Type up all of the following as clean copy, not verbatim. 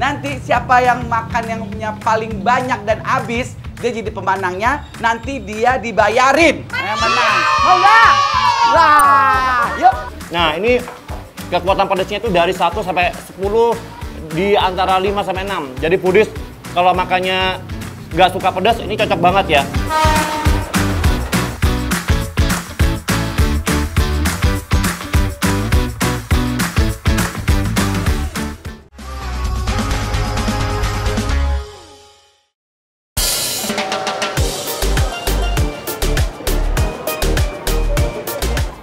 Nanti siapa yang makan yang punya paling banyak dan habis, dia jadi pemenangnya. Nanti dia dibayarin. Yang menang. Mau nggak? Wah, yuk. Nah, ini kekuatan pedasnya itu dari 1 sampai 10 di antara 5 sampai 6. Jadi foodies kalau makannya nggak suka pedas, ini cocok banget ya.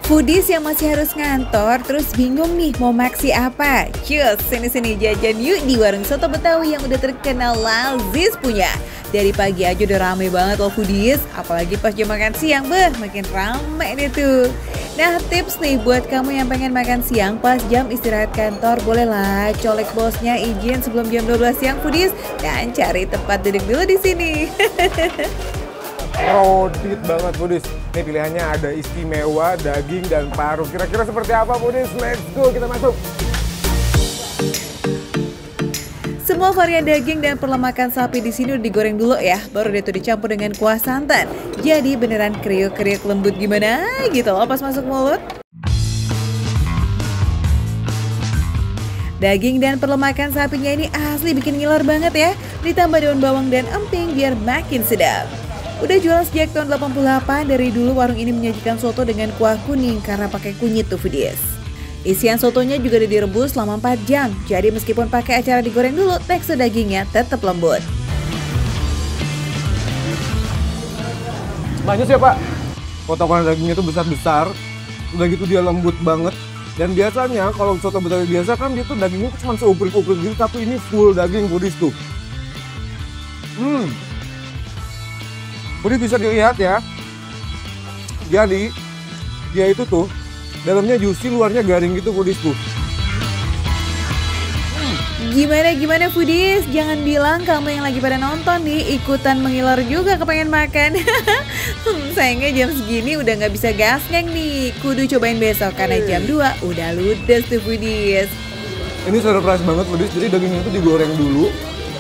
Foodies yang masih harus ngantor, terus bingung nih mau maksi apa? Cus, sini-sini jajan yuk di warung soto Betawi yang udah terkenal Lazis punya. Dari pagi aja udah rame banget loh foodies, apalagi pas jam makan siang, makin rame deh tuh. Nah tips nih buat kamu yang pengen makan siang pas jam istirahat kantor, bolehlah colek bosnya izin sebelum jam 12 siang foodies dan cari tempat duduk dulu di sini. Rodit banget foodies. Ini pilihannya ada istimewa, daging, dan paru. Kira-kira seperti apa foodies? Let's go, kita masuk. Semua varian daging dan perlemakan sapi di sini udah digoreng dulu ya, baru deh tuh dicampur dengan kuah santan. Jadi beneran kriuk-kriuk lembut gimana gitu loh pas masuk mulut. Daging dan perlemakan sapinya ini asli bikin ngiler banget ya. Ditambah daun bawang dan emping biar makin sedap. Udah jualan sejak tahun 88, dari dulu warung ini menyajikan soto dengan kuah kuning karena pakai kunyit tuh foodies. Isian sotonya juga udah direbus selama 4 jam, jadi meskipun pakai acara digoreng dulu, tekstur dagingnya tetap lembut. Banyak sih ya Pak. Potongan dagingnya itu besar-besar, udah gitu dia lembut banget. Dan biasanya kalau soto Betawi biasa kan dia tuh dagingnya cuma seuprit-uprit gitu, tapi ini full daging foodies tuh. Foodies bisa dilihat ya. Jadi dia itu tuh dalamnya juicy, luarnya garing gitu foodies tuh. Gimana foodies? Jangan bilang kamu yang lagi pada nonton nih ikutan mengiler juga kepengen makan. Sayangnya jam segini udah nggak bisa gasneng nih. Kudu cobain besok karena jam 2 udah ludes tuh foodies. Ini surprise banget foodies. Jadi dagingnya itu digoreng dulu,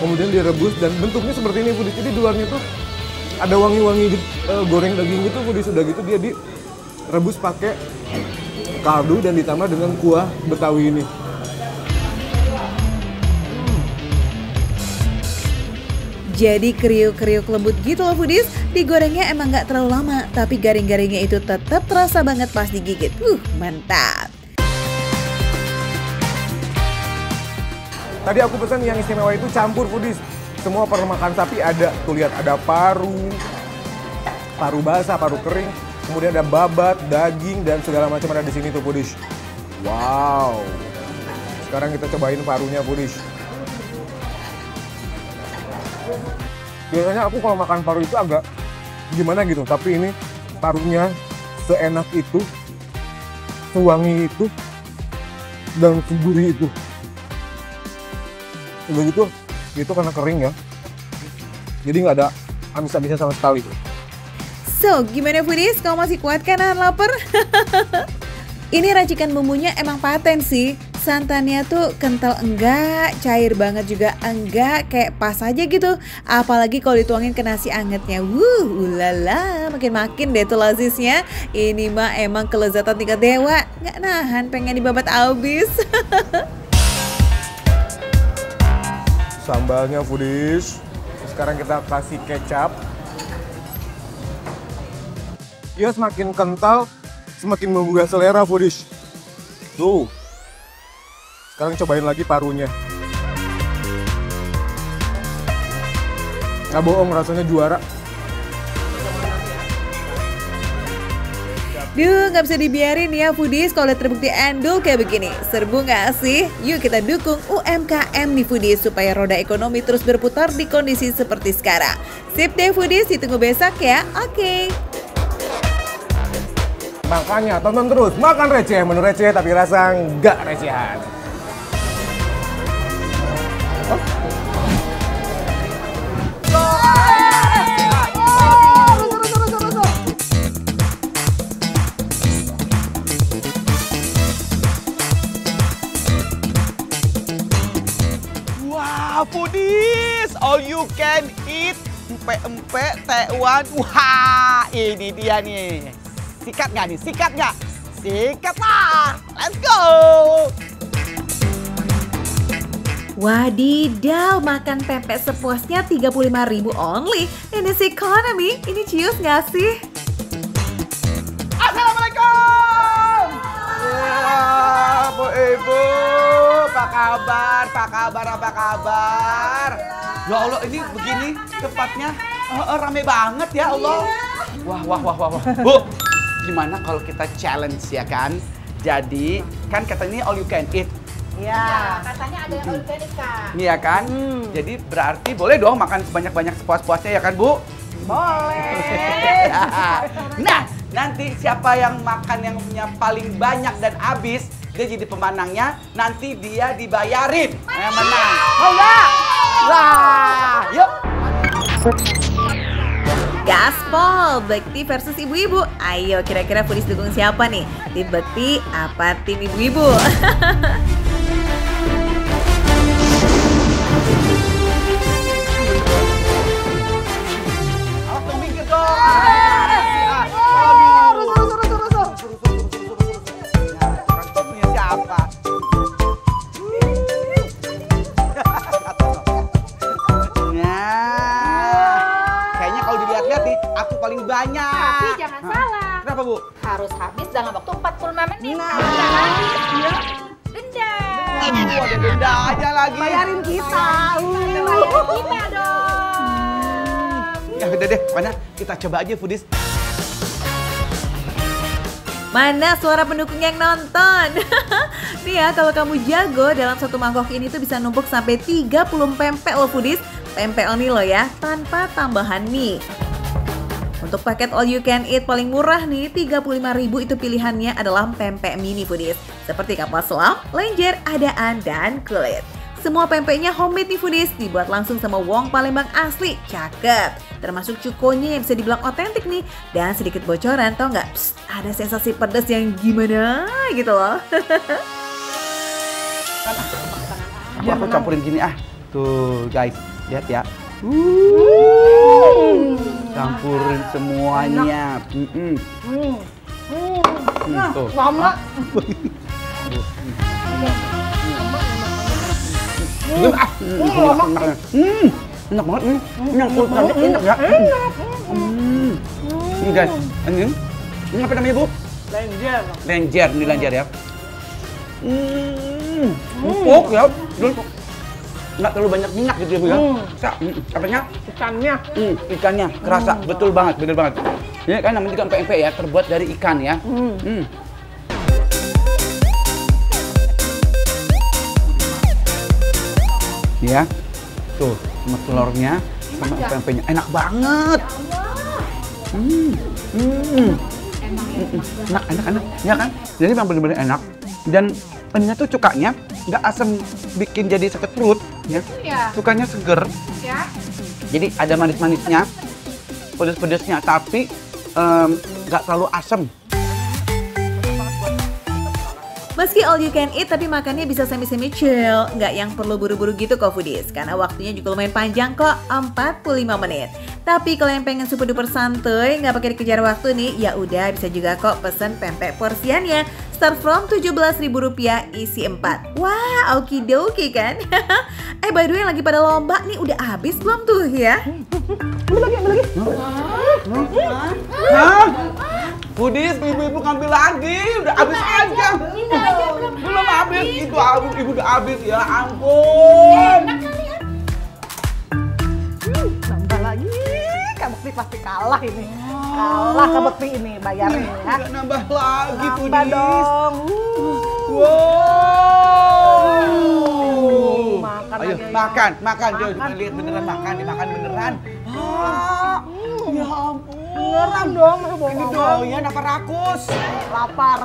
kemudian direbus dan bentuknya seperti ini foodies. Jadi di luarnya tuh ada wangi-wangi goreng daging gitu foodies. Udah gitu dia direbus pakai kaldu dan ditambah dengan kuah Betawi ini. Jadi kriuk-kriuk lembut gitu loh foodies. Digorengnya emang nggak terlalu lama, tapi garing-garingnya itu tetap terasa banget pas digigit. Mantap. Tadi aku pesan yang istimewa itu campur foodies. Semua perlemakan sapi ada. Tuh lihat, ada paru basah, paru kering, kemudian ada babat, daging, dan segala macam ada di sini tuh foodies. Wow. Sekarang kita cobain parunya foodies. Biasanya aku kalau makan paru itu agak gimana gitu, tapi ini parunya seenak itu, sewangi itu, dan segurih itu. Udah gitu, itu karena kering ya, jadi nggak ada amis-amisnya sama sekali. So, gimana foodies? Kamu masih kuat kan nahan lapar? Ini racikan bumbunya emang paten sih. Santannya tuh kental enggak, cair banget juga enggak, kayak pas aja gitu. Apalagi kalau dituangin ke nasi angetnya. Ulala, makin-makin deh tuh lazisnya. Ini mah emang kelezatan tingkat dewa. Nggak nahan pengen dibabat abis. Sambalnya foodies. Sekarang kita kasih kecap. Dia semakin kental, semakin menggugah selera foodies. Tuh. Sekarang cobain lagi parunya. Nggak bohong, rasanya juara. Duh, nggak bisa dibiarin ya foodies kalau udah terbukti endul kayak begini. Serbu nggak sih? Yuk kita dukung UMKM nih foodies supaya roda ekonomi terus berputar di kondisi seperti sekarang. Sip deh foodies, ditunggu besok ya. Oke. Makanya tonton terus Makan Receh, menu receh tapi rasa nggak recehan. Wow, Wah, foodies, all you can eat, empek-empek, tekwan. Wah, ini dia nih. Sikat nggak nih? Sikat nggak? Sikat lah. Let's go. Wadidaw, makan pempek sepuasnya 35.000 only. In this economy, ini cius nggak sih? Assalamualaikum. Ya, Bu Ibu, apa kabar? Apa kabar? Ya Allah, ini begini tempatnya rame banget ya Allah. Wah. Bu, gimana kalau kita challenge ya kan? Jadi, kan katanya all you can eat. Iya, katanya ada yang organik, Kak. Iya kan? Jadi berarti boleh dong makan sebanyak-banyak sepuas-puasnya ya kan, Bu? Boleh. Nah, nanti siapa yang makan yang punya paling banyak dan habis, dia jadi pemenangnya, nanti dia dibayarin. Yang menang. Mau nggak? Wah, yuk. Gaspol, Bekti versus ibu-ibu. Ayo, kira-kira foodies dukung siapa nih? Tim Bekti apa tim ibu-ibu? Awas dong, minggir dong. Punya siapa? Kayaknya kalau dilihat-lihat nih, aku paling banyak. Tapi jangan salah. Kenapa, Bu? Harus habis dalam waktu 45 menit. Kalau nggak habis, denda. Ada denda aja lagi. Bayarin kita. Bayarin kita dong. Ya udah deh, pokoknya kita coba aja foodies. Mana suara pendukung yang nonton? Nih ya, kalau kamu jago dalam satu mangkok ini tuh bisa numpuk sampai 30 pempek loh foodies. Pempek only loh ya, tanpa tambahan mie. Untuk paket all you can eat paling murah nih, 35.000 itu pilihannya adalah pempek mini foodies. Seperti kapal selam, lenjer, adaan, dan kulit. Semua pempeknya homemade nih foodies, dibuat langsung sama wong Palembang asli, cakep. Termasuk cukonya yang bisa dibilang otentik nih. Dan sedikit bocoran, tau nggak? Psst, ada sensasi pedas yang gimana gitu loh. Aku campurin gini ah. Tuh guys, lihat ya. Campurin semuanya. Tuh. Mama. Enak banget nih. Yang kulitnya enak ya. Ini guys, ini apa namanya, Bu? Lenjer. Lenjer, ini lenjer ya. Empuk ya. Nggak terlalu banyak minyak gitu ya, Bu ya. Apanya? Ikannya. Ikannya kerasa, betul banget, bener banget. Ini kan namanya juga pempek ya, terbuat dari ikan ya. Ya, tuh sama telurnya, sama pempeknya enak banget. Enak, ya kan? Jadi memang bener-bener enak. Dan ininya tuh cukanya nggak asam bikin jadi sakit perut, ya. Cukanya seger. Ya. Jadi ada manis-manisnya, pedes-pedesnya, tapi nggak terlalu asam. Meski all you can eat, tapi makannya bisa semi-semi chill. Nggak yang perlu buru-buru gitu kok foodies. Karena waktunya juga lumayan panjang kok, 45 menit. Tapi kalau yang pengen super duper santuy, nggak pakai dikejar waktu nih, ya udah bisa juga kok pesen pempek porsiannya. Start from Rp17.000 isi 4. Wah, okidoki kan? By the way, lagi pada lomba nih, udah habis belum tuh ya? Ambil lagi. Hah? Foodies, ibu-ibu ngambil lagi, udah habis aja. Belum habis, itu ibu udah habis, ya ampun. Enak kali ya. Nambah lagi. Kak Bekti pasti kalah ini. Kalah Kak Bekti ini, bayarin ya. Udah nambah lagi, Nambah foodies. dong. Wow. Makan Ayo, lagi. makan. Coba lihat beneran makan, dimakan beneran. Ya ampun. Beneran dong, masa Ini bohong. doyan apa rakus? Lapar.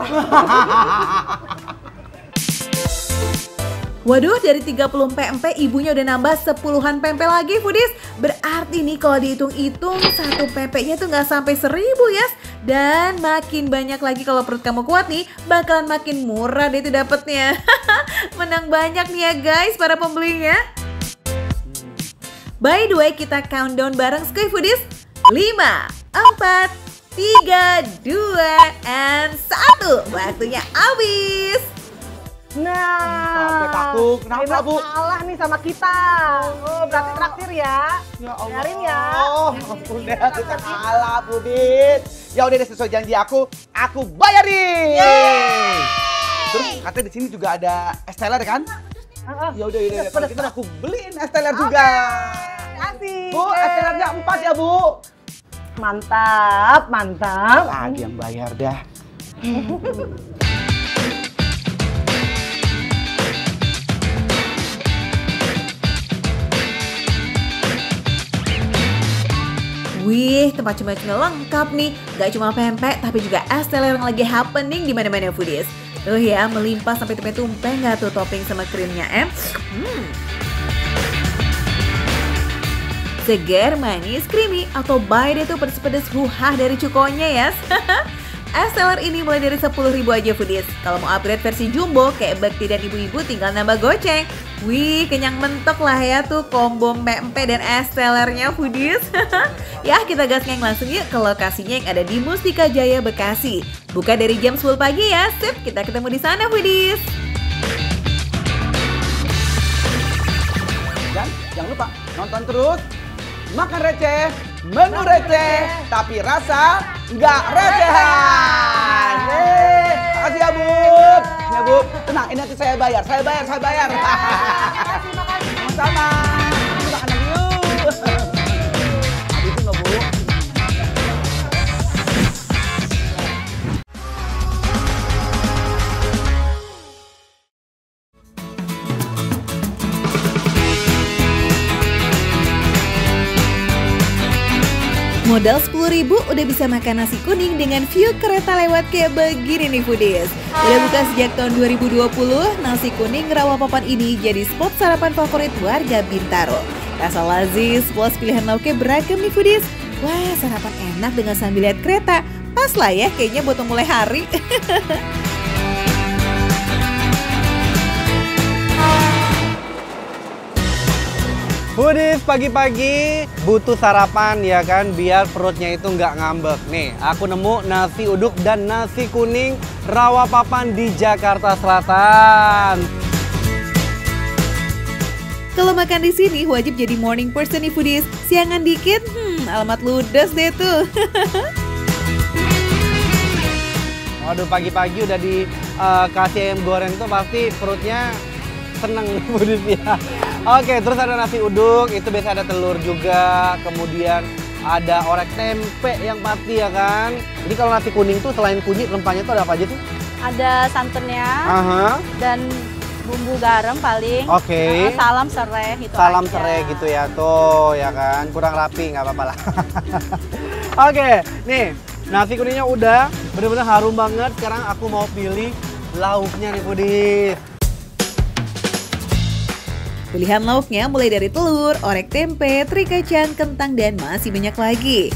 Waduh, dari 30 pempek ibunya udah nambah 10-an pempek lagi foodies. Berarti nih kalau dihitung-hitung satu pempeknya tuh nggak sampai 1.000 ya. Dan makin banyak lagi kalau perut kamu kuat nih, bakalan makin murah deh itu dapetnya. Menang banyak nih ya guys para pembelinya. By the way, kita countdown bareng Skoy Foodies. 5, 4, 3, 2, and 1. Waktunya habis. Nah, Aku, kenapa Aina Bu? kalah nih sama kita. Oh, berarti traktir ya. Ya Allah. Biarin ya. Udah kita kalah, Pudit. Ya udah deh, sesuai janji aku bayarin. Terus katanya di sini juga ada es teler kan? Ya udah, kalau gitu aku beliin es teler juga. Kasih. Bu, es telernya 4 ya, Bu. Mantap, mantap. Lagi yang bayar dah. Wih, tempat cemil-cemil lengkap nih. Gak cuma pempek, tapi juga es teler yang lagi happening di mana-mana Foodies. Tuh ya, melimpah sampai tumpah-tumpah nggak tuh topping sama krimnya, Segar, manis, creamy, atau by deh tuh pedes-pedes buah dari cukonya ya. Es teler ini mulai dari 10.000 aja Foodies. Kalau mau upgrade versi jumbo kayak Bekti dan ibu-ibu tinggal nambah goceng. Wih, kenyang mentok lah ya tuh combo pempek dan es telernya Foodies. Ya, kita gasnya langsung yuk ke lokasinya yang ada di Mustika Jaya, Bekasi. Buka dari jam 10 pagi ya. Sip, kita ketemu di sana Foodies. Dan jangan lupa nonton terus, makan receh, menu receh, tapi rasa nggak recehan. Makasih ya Bu. Ya Bu, tenang, ini nanti saya bayar. Makasih. Sama-sama. Ini makan lagi yuk. Habisin nggak Bu? Modal 10.000 udah bisa makan nasi kuning dengan view kereta lewat kayak begini nih Foodies. Udah buka sejak tahun 2020, nasi kuning Rawapapan ini jadi spot sarapan favorit warga Bintaro. Rasa lazis, plus pilihan lauknya beragam nih Foodies. Wah, sarapan enak dengan sambil lihat kereta. Pas lah ya kayaknya buat memulai hari. Foodies, pagi-pagi butuh sarapan ya kan, biar perutnya itu nggak ngambek. Nih, aku nemu nasi uduk dan nasi kuning Rawapapan di Jakarta Selatan. Kalau makan di sini wajib jadi morning person nih Foodies. Siangan dikit, alamat ludes deh tuh. Waduh, pagi-pagi udah dikasih ayam goreng tuh pasti perutnya seneng Foodies ya. Oke, terus ada nasi uduk, itu biasa ada telur juga, kemudian ada orek tempe yang pasti ya kan. Jadi kalau nasi kuning tuh selain kunyit, rempahnya tuh ada apa aja tuh? Ada santannya dan bumbu garam paling. Oke. Salam serai gitu. Salam aja. serai gitu ya tuh ya kan, kurang rapi nggak apa-apa lah. Oke, nih nasi kuningnya udah bener-bener harum banget. Sekarang aku mau pilih lauknya nih Foodies. Pilihan lauknya mulai dari telur, orek tempe, teri kacang, kentang, dan masih banyak lagi.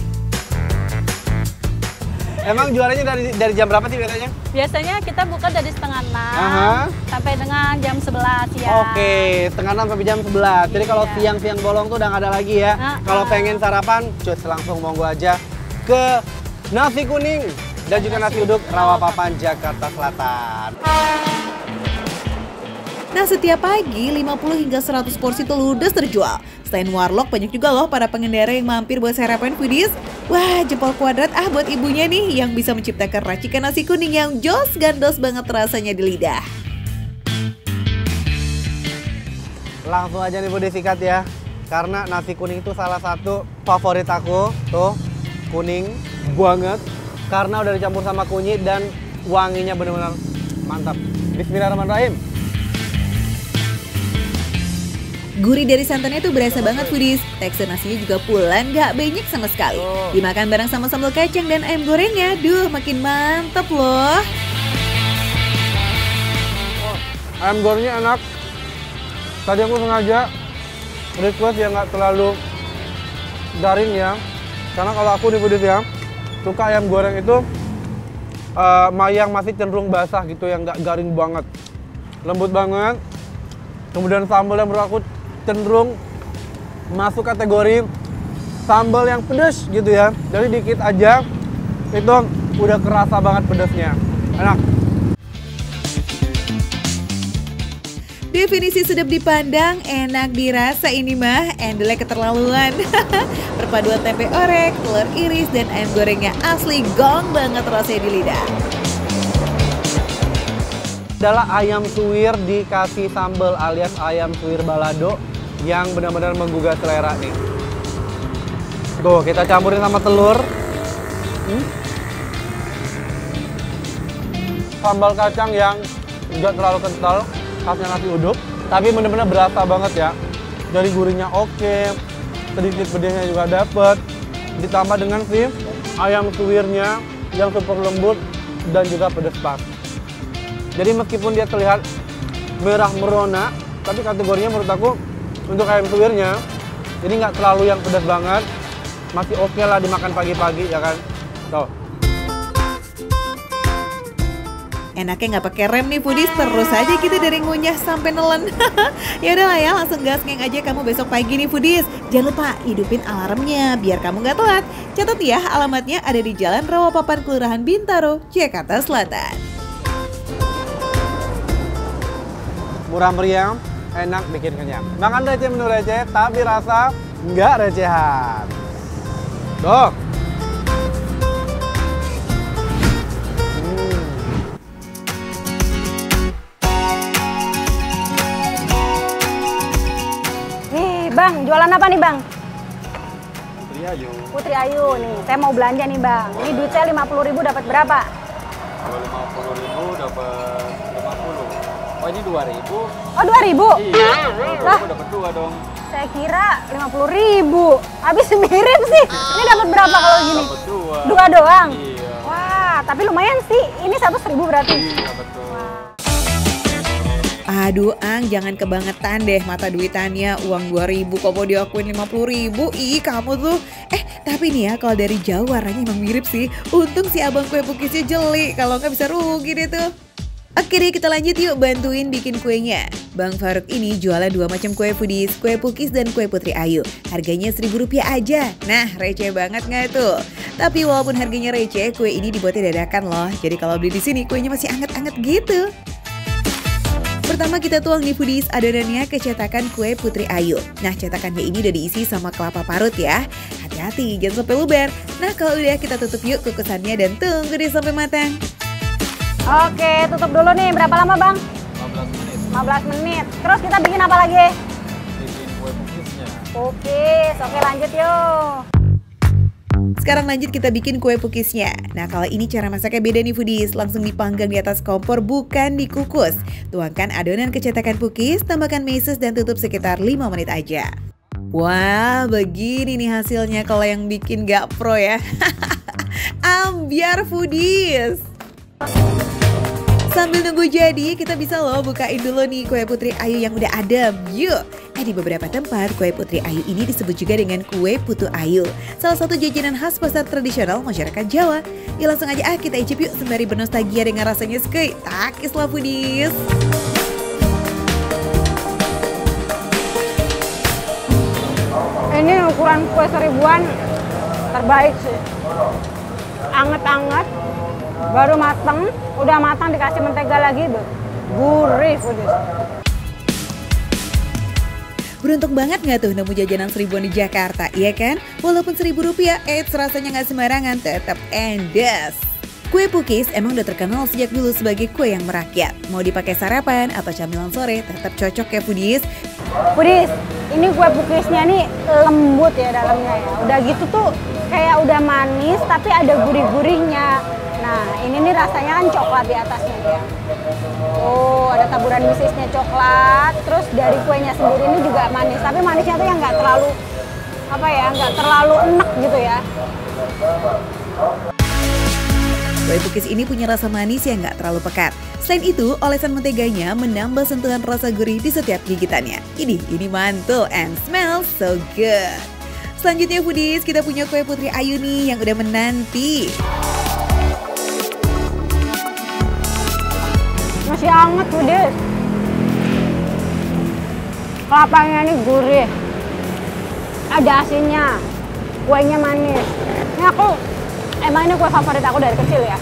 Emang jualannya dari jam berapa sih biasanya? Biasanya kita buka dari setengah 6 sampai dengan jam 11 siang. Oke, setengah 6 sampai jam 11. Jadi kalau Iya. siang-siang bolong tuh udah nggak ada lagi ya. Kalau pengen sarapan, cus langsung monggo aja ke nasi kuning dan juga nasi uduk Rawapapan, Jakarta Selatan. Nah, setiap pagi 50 hingga 100 porsi tuh ludes terjual. Selain warlock, banyak juga loh para pengendara yang mampir buat sarapan Foodies. Wah, jempol kuadrat buat ibunya nih yang bisa menciptakan racikan nasi kuning yang jos gandos banget rasanya di lidah. Langsung aja nih Foodies sikat ya. Karena nasi kuning itu salah satu favorit aku. Tuh, kuning banget. Karena udah dicampur sama kunyit dan wanginya bener-bener mantap. Bismillahirrahmanirrahim. Gurih dari santannya tuh berasa banget Foodies. Tekstur nasinya juga pulen, gak benyek sama sekali. Dimakan bareng sama sambal kacang dan ayam gorengnya, duh makin mantep loh. Ayam gorengnya enak. Tadi aku sengaja request yang nggak terlalu garing ya. Karena kalau aku di Foodies ya, suka ayam goreng itu yang masih cenderung basah gitu, yang nggak garing banget. Lembut banget. Kemudian sambal yang menurut aku cenderung masuk kategori sambal yang pedas gitu ya. Jadi dikit aja itu udah kerasa banget pedasnya. Enak. Definisi sedap dipandang, enak dirasa ini mah, endulnya keterlaluan. Perpaduan tempe orek, telur iris, dan ayam gorengnya asli gong banget rasanya di lidah. Adalah ayam suwir dikasih sambal alias ayam suwir balado yang benar-benar menggugah selera nih. Tuh, kita campurin sama telur. Sambal kacang yang nggak terlalu kental, khasnya nasi uduk, tapi benar-benar berasa banget ya. Dari gurihnya oke, sedikit pedasnya juga dapet, ditambah dengan si ayam suwirnya yang super lembut dan juga pedas pas. Jadi meskipun dia terlihat merah merona, tapi kategorinya menurut aku untuk ayam suwirnya, jadi nggak terlalu yang pedas banget, masih oke lah dimakan pagi-pagi ya kan. Tuh. Enaknya nggak pakai rem nih foodies, terus aja gitu dari ngunyah sampai nelen. Ya udah lah ya, langsung gas ngeng aja kamu besok pagi nih foodies. Jangan lupa hidupin alarmnya biar kamu nggak telat. Catat ya, alamatnya ada di Jalan Rawapapan, Kelurahan Bintaro, Jakarta Selatan. Murah meriah, enak, bikin kenyang. Makan receh menu receh, tapi rasa nggak recehan. Tuh. Bang, jualan apa nih Bang? Putri Ayu. Putri Ayu nih, saya mau belanja nih Bang. Ini duit saya 50.000 dapat berapa? Kalau 50.000 dapat 50. Oh ini 2.000. Oh 2.000? Iya. Lah, dapat 2 dong. saya kira 50.000. Habis mirip sih. Ini dapat berapa kalau gini? Dapat 2 doang? Iya. Wah, tapi lumayan sih. Ini 100.000 berarti. Iya betul. Aduh Ang, jangan kebangetan deh mata duitannya. Uang 2.000 kok mau diakuin 50.000. Ih kamu tuh. Tapi nih ya, kalau dari jauh warnanya emang mirip sih. Untung si abang kue pukisnya jeli, kalau nggak bisa rugi deh tuh. Oke deh, kita lanjut yuk bantuin bikin kuenya. Bang Faruk ini jualan 2 macam kue foodies, kue pukis dan kue Putri Ayu. Harganya Rp1.000 aja. Nah, receh banget nggak tuh? Tapi walaupun harganya receh, kue ini dibuatnya dadakan loh. Jadi kalau beli di sini kuenya masih anget-anget gitu. Pertama kita tuang nih foodies adonannya ke cetakan kue Putri Ayu. Nah cetakannya ini udah diisi sama kelapa parut ya. Hati-hati jangan sampai luber. Nah kalau udah kita tutup yuk kukusannya dan tunggu deh sampai matang. Oke, tutup dulu nih. Berapa lama Bang? 15 menit. 15 menit. Terus kita bikin apa lagi? Bikin kue pukisnya. Pukis. Oke lanjut yuk. Sekarang lanjut kita bikin kue pukisnya. Nah kalau ini cara masaknya beda nih foodies. Langsung dipanggang di atas kompor bukan dikukus. Tuangkan adonan ke cetakan pukis, tambahkan meses dan tutup sekitar 5 menit aja. Wah begini nih hasilnya kalau yang bikin gak pro ya. Ambiar foodies. Sambil nunggu jadi, kita bisa loh bukain dulu nih kue Putri Ayu yang udah adem. Yuk! Di beberapa tempat, kue Putri Ayu ini disebut juga dengan kue Putu Ayu. Salah satu jajanan khas pasar tradisional masyarakat Jawa. Ya langsung aja kita icip yuk sembari bernostalgia dengan rasanya sekali. Takis lah foodies! Ini ukuran kue 1000-an terbaik sih. Anget-anget, baru mateng, udah matang dikasih mentega lagi, gurih foodies. Beruntung banget nggak tuh nemu jajanan 1000-an di Jakarta, iya kan? Walaupun Rp1.000, rasanya nggak sembarangan, tetap endes. Kue pukis emang udah terkenal sejak dulu sebagai kue yang merakyat. Mau dipakai sarapan atau camilan sore, tetap cocok ya foodies. Foodies, ini kue pukisnya nih lembut ya dalamnya ya. Udah gitu tuh kayak udah manis tapi ada gurih-gurihnya. Nah ini nih rasanya kan coklat di atasnya ya. Oh ada taburan misisnya coklat. Terus dari kuenya sendiri ini juga manis. Tapi manisnya tuh yang nggak terlalu nggak terlalu enek gitu ya. Kue pukis ini punya rasa manis yang nggak terlalu pekat. Selain itu, olesan menteganya menambah sentuhan rasa gurih di setiap gigitannya. Ini mantul and smells so good. Selanjutnya foodies, kita punya kue Putri Ayu nih yang udah menanti. Masih hangat foodies. Kelapanya ini gurih. ada asinnya, kuenya manis. Ini emang ini kue favorit aku dari kecil ya.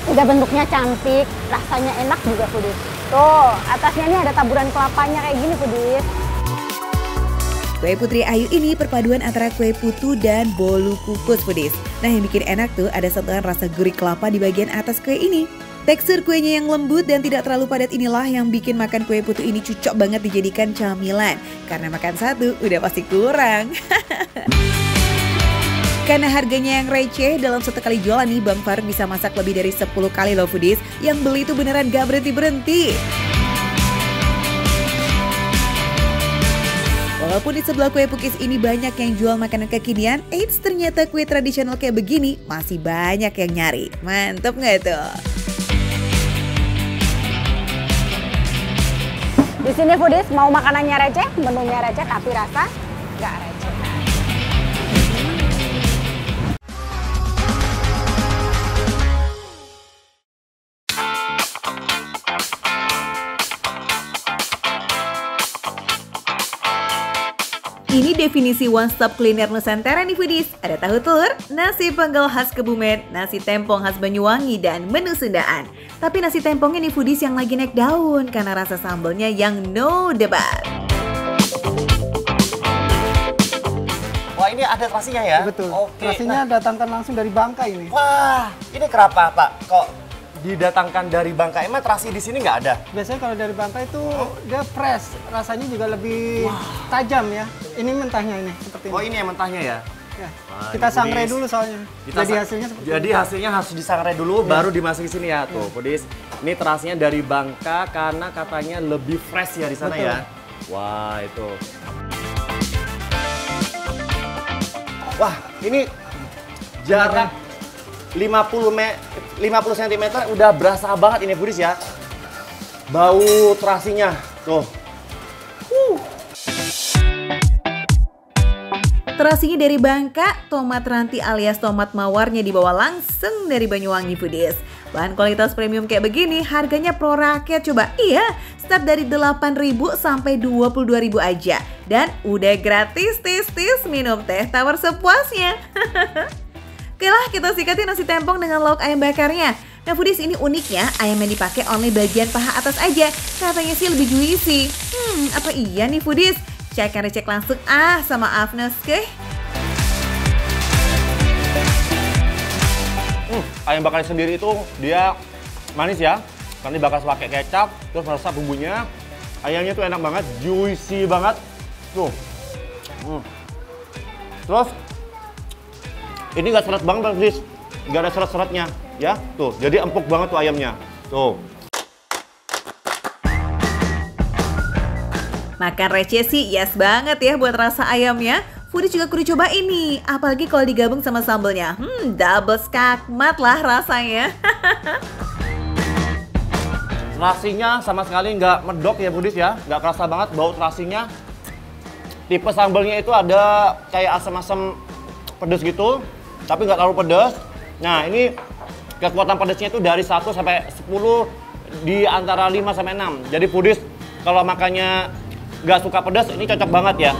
Udah bentuknya cantik, rasanya enak juga Foodies. Tuh, atasnya ini ada taburan kelapanya kayak gini Foodies. Kue Putri Ayu ini perpaduan antara kue putu dan bolu kukus Foodies. Nah yang bikin enak tuh ada sentuhan rasa gurih kelapa di bagian atas kue ini. Tekstur kuenya yang lembut dan tidak terlalu padat inilah yang bikin makan kue putu ini cocok banget dijadikan camilan. Karena makan satu udah pasti kurang. Karena harganya yang receh, dalam satu kali jualan nih Bang Faruk bisa masak lebih dari 10 kali loh Foodies. Yang beli itu beneran gak berhenti-berhenti. Walaupun di sebelah kue pukis ini banyak yang jual makanan kekinian, eits ternyata kue tradisional kayak begini masih banyak yang nyari. Mantap nggak tuh? Di sini Foodies mau makanannya receh, menunya receh tapi rasa nggak receh. Ini definisi one stop kuliner Nusantara nih Foodies. Ada tahu telur, nasi penggal khas Kebumen, nasi tempong khas Banyuwangi, dan menu Sundaan. Tapi nasi tempongnya nih Foodies yang lagi naik daun karena rasa sambalnya yang no debat. Wah, ini ada terasinya ya? Betul. Oke. Terasinya datangkan langsung dari Bangka ini. Wah, ini kenapa Pak? Kok didatangkan dari Bangka? Emang terasi di sini nggak ada? Biasanya kalau dari Bangka itu dia fresh, rasanya juga lebih tajam ya. Ini mentahnya ini seperti ini. Oh, ini yang mentahnya ya? Ya. Wah, Kita ini sangrai Foodies. dulu soalnya. Jadi hasilnya seperti Jadi ini. hasilnya harus disangrai dulu, baru dimasukin sini ya. Tuh, Foodies. Ini terasinya dari Bangka karena katanya lebih fresh ya di sana Betul. ya. Wah, itu. Wah, ini jarak 50 cm udah berasa banget ini Foodies ya. Bau terasinya. Tuh. Terasinya dari Bangka, tomat ranti alias tomat mawarnya dibawa langsung dari Banyuwangi Foodies. Bahan kualitas premium kayak begini, harganya pro rakyat coba. Iya, start dari 8.000 sampai 22.000 aja. Dan udah gratis tis-tis minum teh tawar sepuasnya. Oke lah, kita sikatin nasi tempong dengan lauk ayam bakarnya. Nah Foodies, ini uniknya ayam yang dipakai only bagian paha atas aja. Katanya sih lebih juicy. Apa iya nih Foodies? Cek langsung sama Afnes ke. Ayam bakar sendiri itu dia manis ya. Nanti bakar pakai kecap, terus rasa bumbunya. Ayamnya tuh enak banget, juicy banget. Tuh. Terus ini nggak seret banget Foodies. Nggak ada seret-seretnya ya. Tuh, jadi empuk banget tuh ayamnya. Tuh. Makan receh sih yes banget ya buat rasa ayamnya. Foodies juga kudu coba ini, apalagi kalau digabung sama sambelnya. Double skakmat lah rasanya. Terasinya sama sekali nggak medok ya Foodies ya. Nggak kerasa banget bau terasinya. Tipe sambelnya itu ada kayak asam-asam pedas gitu, tapi nggak terlalu pedas. Nah ini kekuatan pedasnya itu dari 1 sampai 10 di antara 5 sampai 6. Jadi Foodies kalau makannya nggak suka pedas ini cocok banget ya.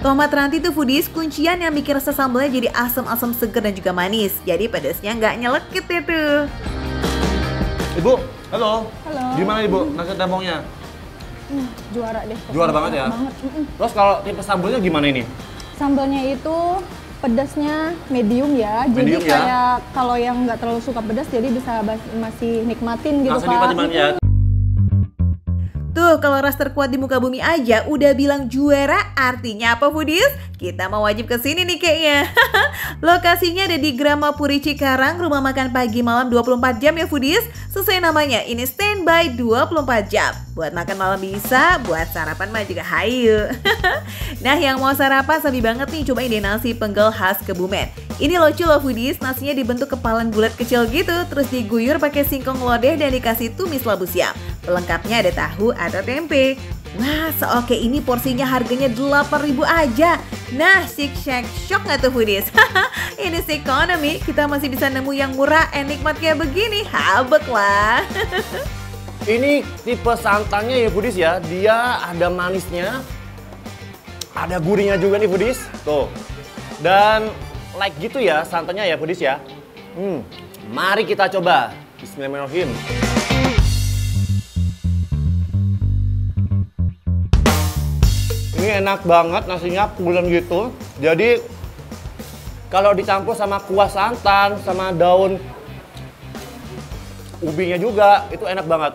Tomat ranti tuh Foodies kuncian yang bikin rasa sambelnya jadi asam-asam seger dan juga manis. Jadi pedasnya nggak nyelekit ya tuh. Ibu, halo. Halo. Gimana Ibu nasi tempongnya? Juara deh. Juara banget ya? Banget. Terus kalau tipe sambelnya gimana ini? Sambalnya itu pedasnya medium ya. Medium jadi ya? kayak kalau yang nggak terlalu suka pedas jadi bisa masih nikmatin gitu Langsung Kak. nikmatin ya. Tuh kalau ras terkuat di muka bumi aja udah bilang juara, artinya apa Foodies? Kita mau wajib kesini nih kayaknya. Lokasinya ada di Gramapuri Cikarang, rumah makan pagi malam 24 jam ya Foodies. Sesuai namanya, ini standby 24 jam. Buat makan malam bisa, buat sarapan mah juga hayu. Nah yang mau sarapan sabi banget nih, cobain deh nasi penggal khas Kebumen. Ini lucu loh Foodies, nasinya dibentuk kepalan bulat kecil gitu, terus diguyur pakai singkong lodeh dan dikasih tumis labu siam. Pelengkapnya ada tahu atau tempe. Wah, seoke ini porsinya harganya 8.000 aja. Nah, shock nggak tuh Foodies? Ini sih ekonomi, kita masih bisa nemu yang murah, nikmat kayak begini. Habek lah. Ini tipe santannya ya foodies ya, dia ada manisnya, ada gurihnya juga nih foodies. Tuh. Dan like gitu ya santannya ya foodies ya. Mari kita coba. Bismillahirrahmanirrahim. Ini enak banget nasinya, pulen gitu. Jadi kalau dicampur sama kuah santan, sama daun ubinya juga, itu enak banget.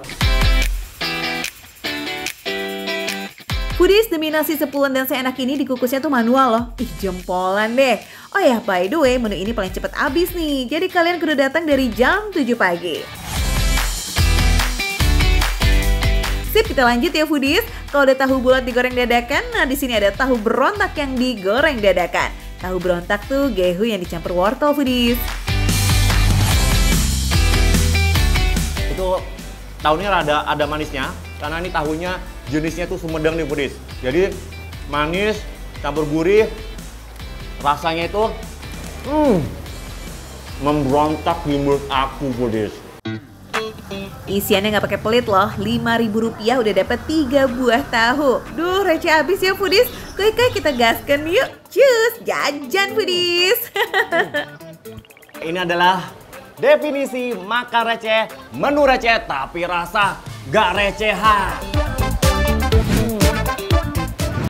Foodies, demi nasi sepulen dan seenak ini dikukusnya tuh manual loh. Ih, jempolan deh. Oh ya, by the way, menu ini paling cepet habis nih. Jadi kalian kudu datang dari jam 7 pagi. Sip, kita lanjut ya Foodies. Kalau ada tahu bulat digoreng dadakan, nah di sini ada tahu berontak yang digoreng dadakan. Tahu berontak tuh gehu yang dicampur wortel Foodies. Itu tahunya ada manisnya, karena ini tahunya jenisnya tuh Sumedang nih Foodies. Jadi manis, campur gurih, rasanya itu memberontak di mulut aku Foodies. Isiannya nggak pakai pelit loh, Rp5.000 udah dapet 3 buah tahu. Duh, receh abis ya Foodies. Koi kita gaskan yuk. Cus, jajan Foodies. Ini adalah definisi makan receh, menu receh tapi rasa gak recehan.